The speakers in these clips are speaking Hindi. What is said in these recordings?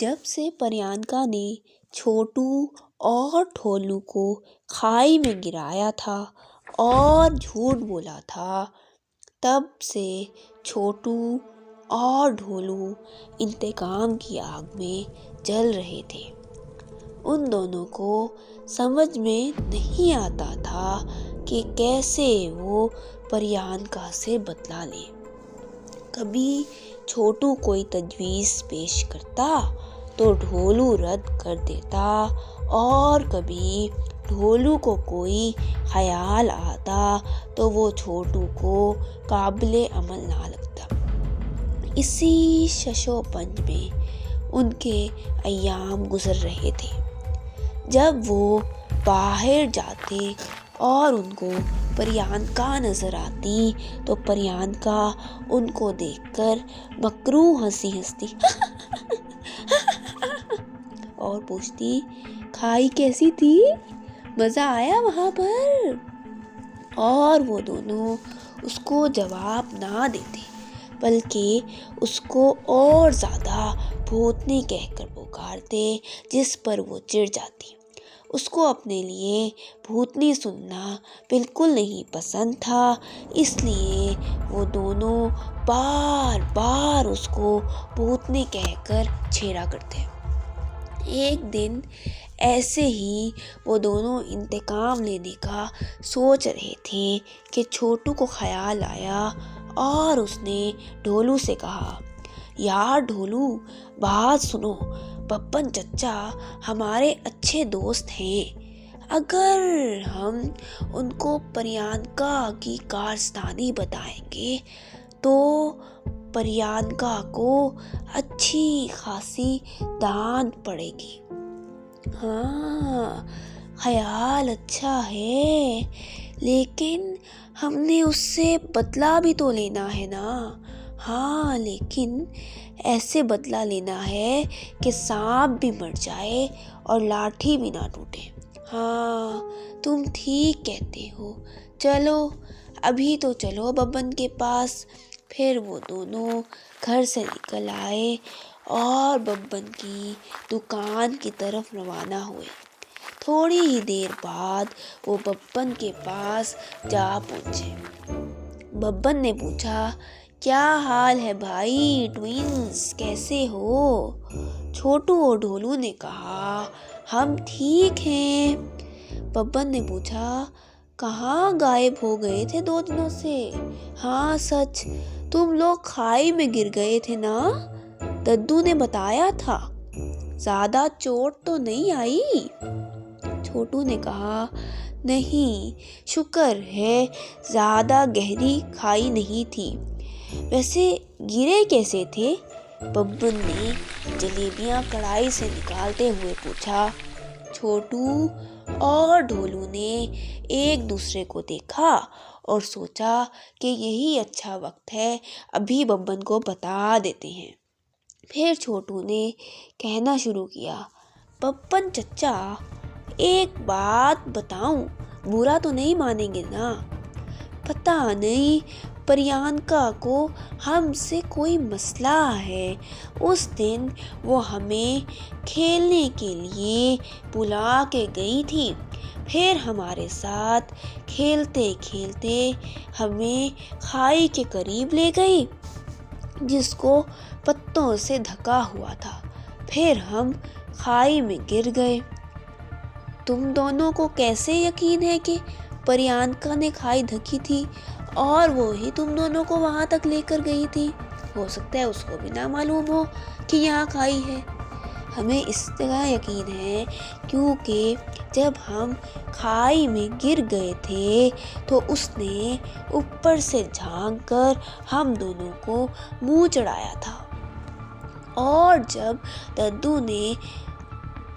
जब से परियंका ने छोटू और ढोलू को खाई में गिराया था और झूठ बोला था, तब से छोटू और ढोलू इंतकाम की आग में जल रहे थे। उन दोनों को समझ में नहीं आता था कि कैसे वो परियंका से बदला ले। कभी छोटू कोई तजवीज़ पेश करता तो ढोलू रद्द कर देता, और कभी ढोलू को कोई ख्याल आता तो वो छोटू को काबिले अमल ना लगता। इसी शशोपंज में उनके अय्याम गुजर रहे थे। जब वो बाहर जाते और उनको परियंका नजर आती तो परियंका उनको देखकर मकरूह हंसी हंसती और पूछती, खाई कैसी थी, मजा आया वहां पर? और वो दोनों उसको जवाब ना देते, बल्कि उसको और ज्यादा भूतनी कहकर पुकारते, जिस पर वो चिढ़ जाती। उसको अपने लिए भूतनी सुनना बिल्कुल नहीं पसंद था, इसलिए वो दोनों बार बार उसको भूतनी कहकर छेड़ा करते। एक दिन ऐसे ही वो दोनों इंतकाम लेने का सोच रहे थे कि छोटू को ख्याल आया और उसने ढोलू से कहा, यार ढोलू, बात सुनो, बब्बन चचा हमारे अच्छे दोस्त हैं। अगर हम उनको परियंका की कारस्तानी बताएंगे तो परियंका को अच्छी खासी दांत पड़ेगी। हाँ, ख्याल अच्छा है, लेकिन हमने उससे बदला भी तो लेना है ना। हाँ, लेकिन ऐसे बदला लेना है कि सांप भी मर जाए और लाठी भी ना टूटे। हाँ, तुम ठीक कहते हो, चलो अभी तो चलो बब्बन के पास। फिर वो दोनों घर से निकल आए और बब्बन की दुकान की तरफ रवाना हुए। थोड़ी ही देर बाद वो बब्बन के पास जा पहुंचे। बब्बन ने पूछा, क्या हाल है भाई ट्विंस, कैसे हो? छोटू और ढोलू ने कहा, हम ठीक हैं। बब्बन ने पूछा, कहाँ गायब हो गए थे 2 दिनों से? हाँ सच, तुम लोग खाई में गिर गए थे ना, दद्दू ने बताया था। ज्यादा चोट तो नहीं आई? छोटू ने कहा, नहीं, शुक्र है ज्यादा गहरी खाई नहीं थी। वैसे गिरे कैसे थे? बब्बन ने जलेबियां कढ़ाई से निकालते हुए पूछा। छोटू और ढोलू ने एक दूसरे को देखा और सोचा कि यही अच्छा वक्त है, अभी बब्बन को बता देते हैं। फिर छोटू ने कहना शुरू किया, बब्बन चचा, एक बात बताऊं, बुरा तो नहीं मानेंगे ना? पता नहीं परियंका को हमसे कोई मसला है। उस दिन वो हमें खेलने के लिए बुला के गई थी, फिर हमारे साथ खेलते खेलते हमें खाई के करीब ले गई, जिसको पत्तों से ढका हुआ था। फिर हम खाई में गिर गए। तुम दोनों को कैसे यकीन है कि परियंका ने खाई ढकी थी और वो ही तुम दोनों को वहां तक लेकर गई थी? हो सकता है उसको भी ना मालूम हो कि यहाँ खाई है। हमें इस तरह यकीन है क्योंकि जब हम खाई में गिर गए थे तो उसने ऊपर से झांक कर हम दोनों को मुंह चढ़ाया था, और जब दद्दू ने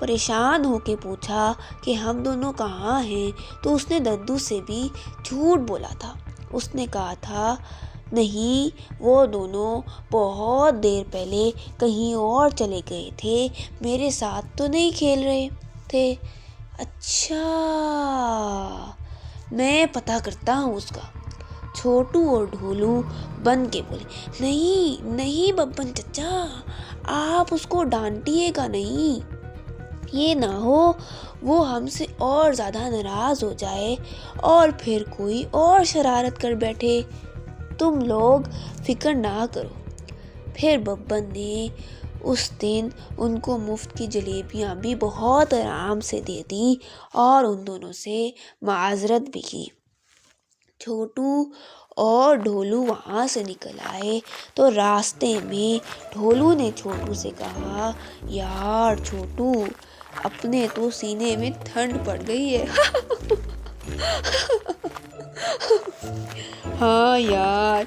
परेशान होके पूछा कि हम दोनों कहाँ हैं तो उसने दद्दू से भी झूठ बोला था। उसने कहा था, नहीं, वो दोनों बहुत देर पहले कहीं और चले गए थे, मेरे साथ तो नहीं खेल रहे थे। अच्छा, मैं पता करता हूँ उसका। छोटू और ढोलू बन के बोले, नहीं नहीं बब्बन चचा, आप उसको डांटिएगा नहीं, ये ना हो वो हमसे और ज़्यादा नाराज़ हो जाए और फिर कोई और शरारत कर बैठे। तुम लोग फिक्र ना करो। फिर बब्बन ने उस दिन उनको मुफ्त की जलेबियाँ भी बहुत आराम से दे दी और उन दोनों से माजरत भी की। छोटू और ढोलू वहाँ से निकल आए तो रास्ते में ढोलू ने छोटू से कहा, यार छोटू, अपने तो सीने में ठंड पड़ गई है। हाँ यार।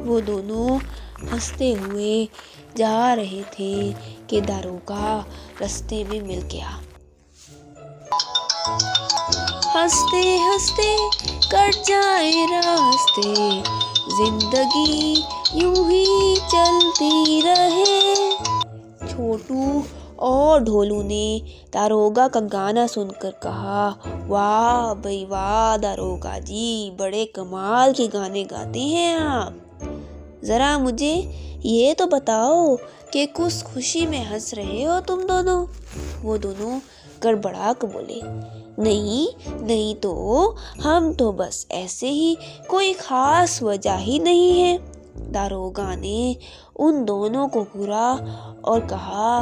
वो दोनों हंसते हुए जा रहे थे कि दारोगा रास्ते में मिल गया। हंसते हंसते कट जाए रास्ते, जिंदगी यूं ही चलती रहे। छोटू और ढोलू ने दारोगा का गाना सुनकर कहा, वाह भाई वाह दारोगा जी, बड़े कमाल के गाने गाते हैं आप। ज़रा मुझे ये तो बताओ कि कुछ खुशी में हंस रहे हो तुम दोनों। वो दोनों गड़बड़ा कर बोले, नहीं नहीं तो हम तो बस ऐसे ही, कोई ख़ास वजह ही नहीं है। दारोगा ने उन दोनों को घूरा और कहा,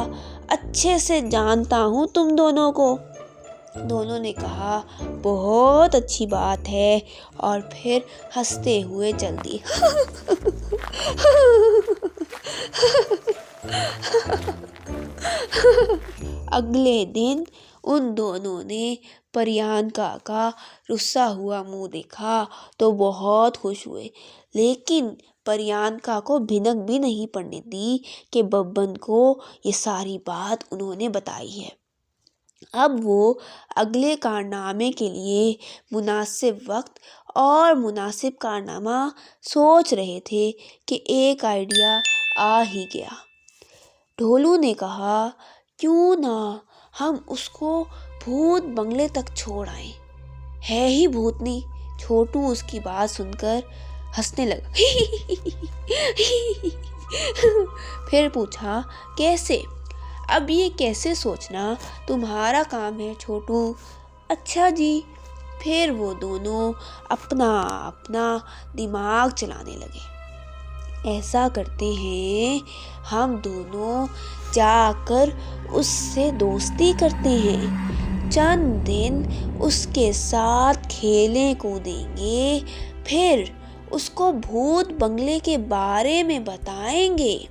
अच्छे से जानता हूँ तुम दोनों को। दोनों ने कहा, बहुत अच्छी बात है, और फिर हंसते हुए चल दिए। अगले दिन उन दोनों ने परियानका का रुस्सा हुआ मुंह देखा तो बहुत खुश हुए, लेकिन परियानका को भिनक भी नहीं पड़ने दी कि बब्बन को ये सारी बात उन्होंने बताई है। अब वो अगले कारनामे के लिए मुनासिब वक्त और मुनासिब कारनामा सोच रहे थे कि एक आइडिया आ ही गया। ढोलू ने कहा, क्यों ना हम उसको भूत बंगले तक छोड़ आए, है ही भूतनी। छोटू उसकी बात सुनकर हंसने लगा। फिर पूछा, कैसे? अब ये कैसे सोचना तुम्हारा काम है छोटू। अच्छा जी। फिर वो दोनों अपना अपना दिमाग चलाने लगे। ऐसा करते हैं, हम दोनों जाकर उससे दोस्ती करते हैं, चंद दिन उसके साथ खेलें कूदेंगे, फिर उसको भूत बंगले के बारे में बताएंगे।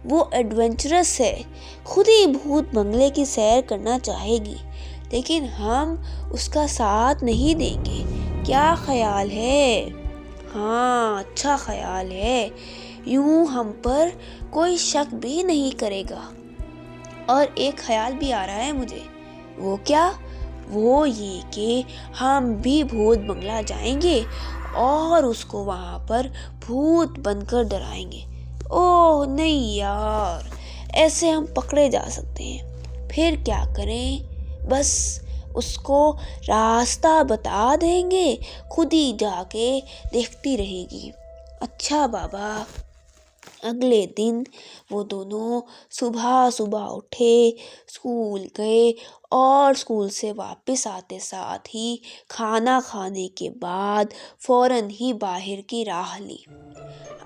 वो एडवेंचरस है, खुद ही भूत बंगले की सैर करना चाहेगी, लेकिन हम उसका साथ नहीं देंगे। क्या ख्याल है? हाँ, अच्छा ख्याल है। यूं हम पर कोई शक भी नहीं करेगा। और एक ख्याल भी आ रहा है मुझे। वो क्या? वो ये कि हम भी भूत बंगला जाएंगे और उसको वहाँ पर भूत बनकर डराएंगे। ओह नहीं यार, ऐसे हम पकड़े जा सकते हैं। फिर क्या करें? बस उसको रास्ता बता देंगे, खुद ही जाके देखती रहेगी। अच्छा बाबा। अगले दिन वो दोनों सुबह सुबह उठे, स्कूल गए और स्कूल से वापस आते साथ ही खाना खाने के बाद फौरन ही बाहर की राह ली।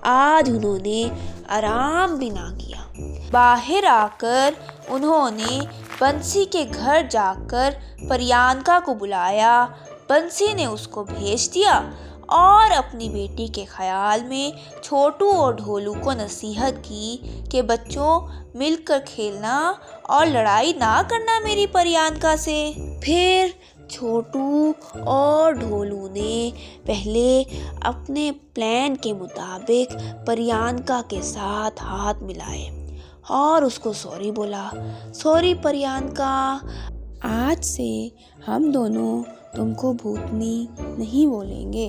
आज उन्होंने आराम भी ना किया। बाहर आकर उन्होंने बंसी के घर जाकर परियानका को बुलाया। बंसी ने उसको भेज दिया और अपनी बेटी के ख्याल में छोटू और ढोलू को नसीहत की कि बच्चों, मिलकर खेलना और लड़ाई ना करना मेरी परियानका से। फिर छोटू और ढोलू ने पहले अपने प्लान के मुताबिक परियानका के साथ हाथ मिलाए और उसको सॉरी बोला। सॉरी परियानका, आज से हम दोनों तुमको भूतनी नहीं बोलेंगे।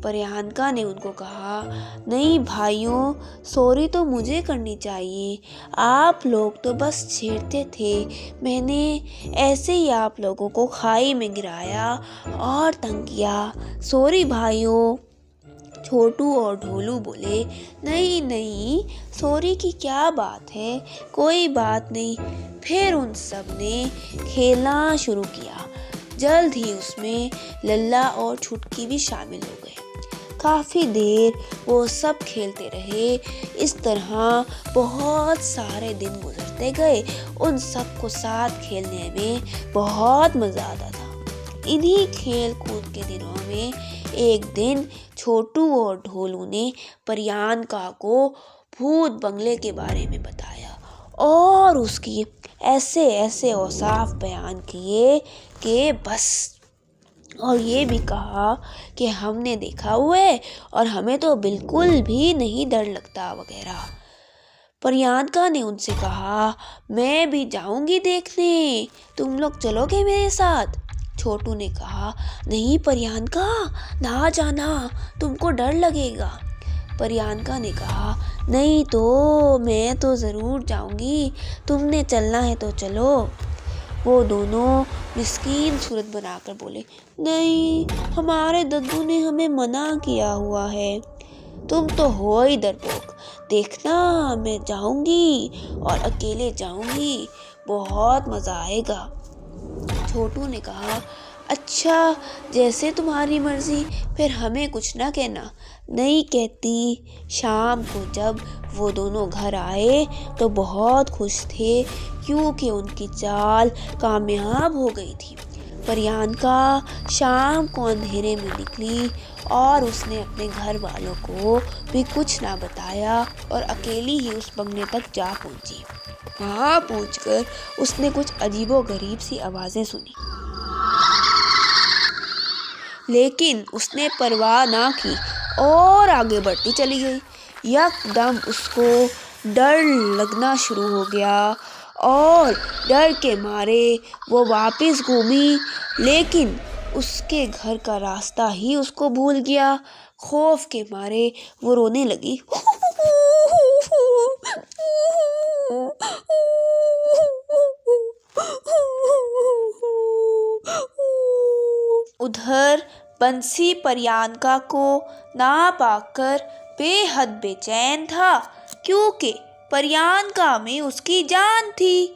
प्रियंका ने उनको कहा, नहीं भाइयों, सॉरी तो मुझे करनी चाहिए, आप लोग तो बस छेड़ते थे, मैंने ऐसे ही आप लोगों को खाई में गिराया और तंग किया, सॉरी भाइयों। छोटू और ढोलू बोले, नहीं नहीं, सॉरी की क्या बात है, कोई बात नहीं। फिर उन सब ने खेलना शुरू किया। जल्द ही उसमें लल्ला और छुटकी भी शामिल हो गए। काफ़ी देर वो सब खेलते रहे। इस तरह बहुत सारे दिन गुजरते गए। उन सबको साथ खेलने में बहुत मज़ा आता था। इन्हीं खेल कूद के दिनों में एक दिन छोटू और ढोलू ने प्रियंका को भूत बंगले के बारे में बताया और उसकी ऐसे ऐसे औसाफ बयान किए कि बस, और ये भी कहा कि हमने देखा हुआ है और हमें तो बिल्कुल भी नहीं डर लगता वगैरह। प्रियंका ने उनसे कहा, मैं भी जाऊंगी देखने, तुम लोग चलोगे मेरे साथ? छोटू ने कहा, नहीं प्रियंका, ना जाना, तुमको डर लगेगा। प्रियंका ने कहा, नहीं तो मैं तो ज़रूर जाऊंगी, तुमने चलना है तो चलो। वो दोनों मिस्कीन सूरत बनाकर बोले, नहीं, हमारे दद्दू ने हमें मना किया हुआ है। तुम तो हो ही डरपोक, देखना मैं जाऊंगी और अकेले जाऊंगी, बहुत मज़ा आएगा। छोटू ने कहा, अच्छा, जैसे तुम्हारी मर्जी, फिर हमें कुछ ना कहना। नहीं कहती। शाम को जब वो दोनों घर आए तो बहुत खुश थे क्योंकि उनकी चाल कामयाब हो गई थी। प्रियंका शाम को अंधेरे में निकली और उसने अपने घर वालों को भी कुछ ना बताया और अकेली ही उस बंगले तक जा पहुंची। वहां पहुंचकर उसने कुछ अजीबोगरीब सी आवाज़ें सुनी, लेकिन उसने परवाह ना की और आगे बढ़ती चली गई। यकदम उसको डर लगना शुरू हो गया और डर के मारे वो वापस घूमी, लेकिन उसके घर का रास्ता ही उसको भूल गया। खौफ के मारे वो रोने लगी। उधर बंसी प्रियंका को ना पाकर बेहद बेचैन था क्योंकि प्रियंका में उसकी जान थी।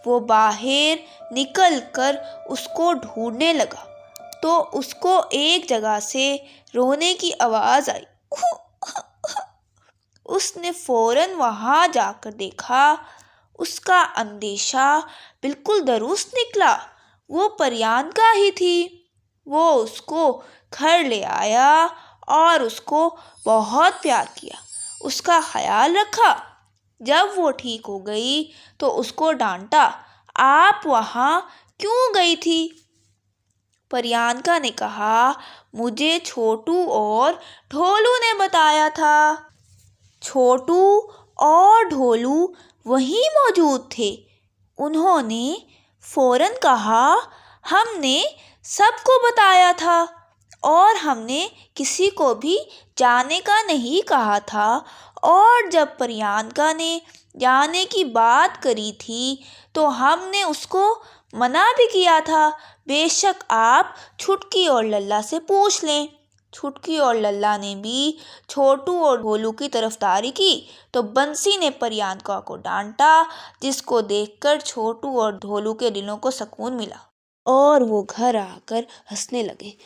वो बाहर निकलकर उसको ढूंढने लगा तो उसको एक जगह से रोने की आवाज़ आई। उसने फौरन वहां जाकर देखा। उसका अंदेशा बिल्कुल दुरुस्त निकला, वो प्रियंका ही थी। वो उसको घर ले आया और उसको बहुत प्यार किया, उसका ख्याल रखा। जब वो ठीक हो गई तो उसको डांटा, आप वहाँ क्यों गई थी? प्रियंका ने कहा, मुझे छोटू और ढोलू ने बताया था। छोटू और ढोलू वहीं मौजूद थे। उन्होंने फौरन कहा, हमने सबको बताया था और हमने किसी को भी जाने का नहीं कहा था, और जब प्रियंका ने जाने की बात करी थी तो हमने उसको मना भी किया था। बेशक आप छुटकी और लल्ला से पूछ लें। छुटकी और लल्ला ने भी छोटू और ढोलू की तरफदारी की तो बंसी ने प्रियंका को डांटा, जिसको देखकर छोटू और ढोलू के दिलों को सुकून मिला और वो घर आकर हंसने लगे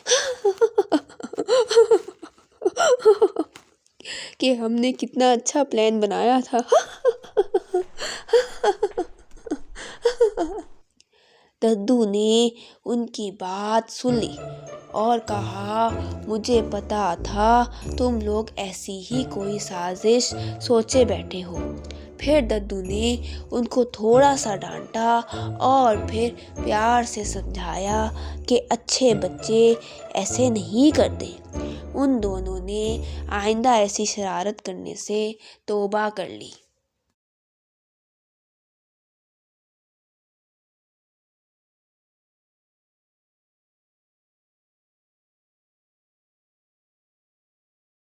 कि हमने कितना अच्छा प्लान बनाया था। दद्दू ने उनकी बात सुन ली और कहा, मुझे पता था तुम लोग ऐसी ही कोई साजिश सोचे बैठे हो। फिर दद्दू ने उनको थोड़ा सा डांटा और फिर प्यार से समझाया कि अच्छे बच्चे ऐसे नहीं करते। उन दोनों ने आइंदा ऐसी शरारत करने से तौबा कर ली।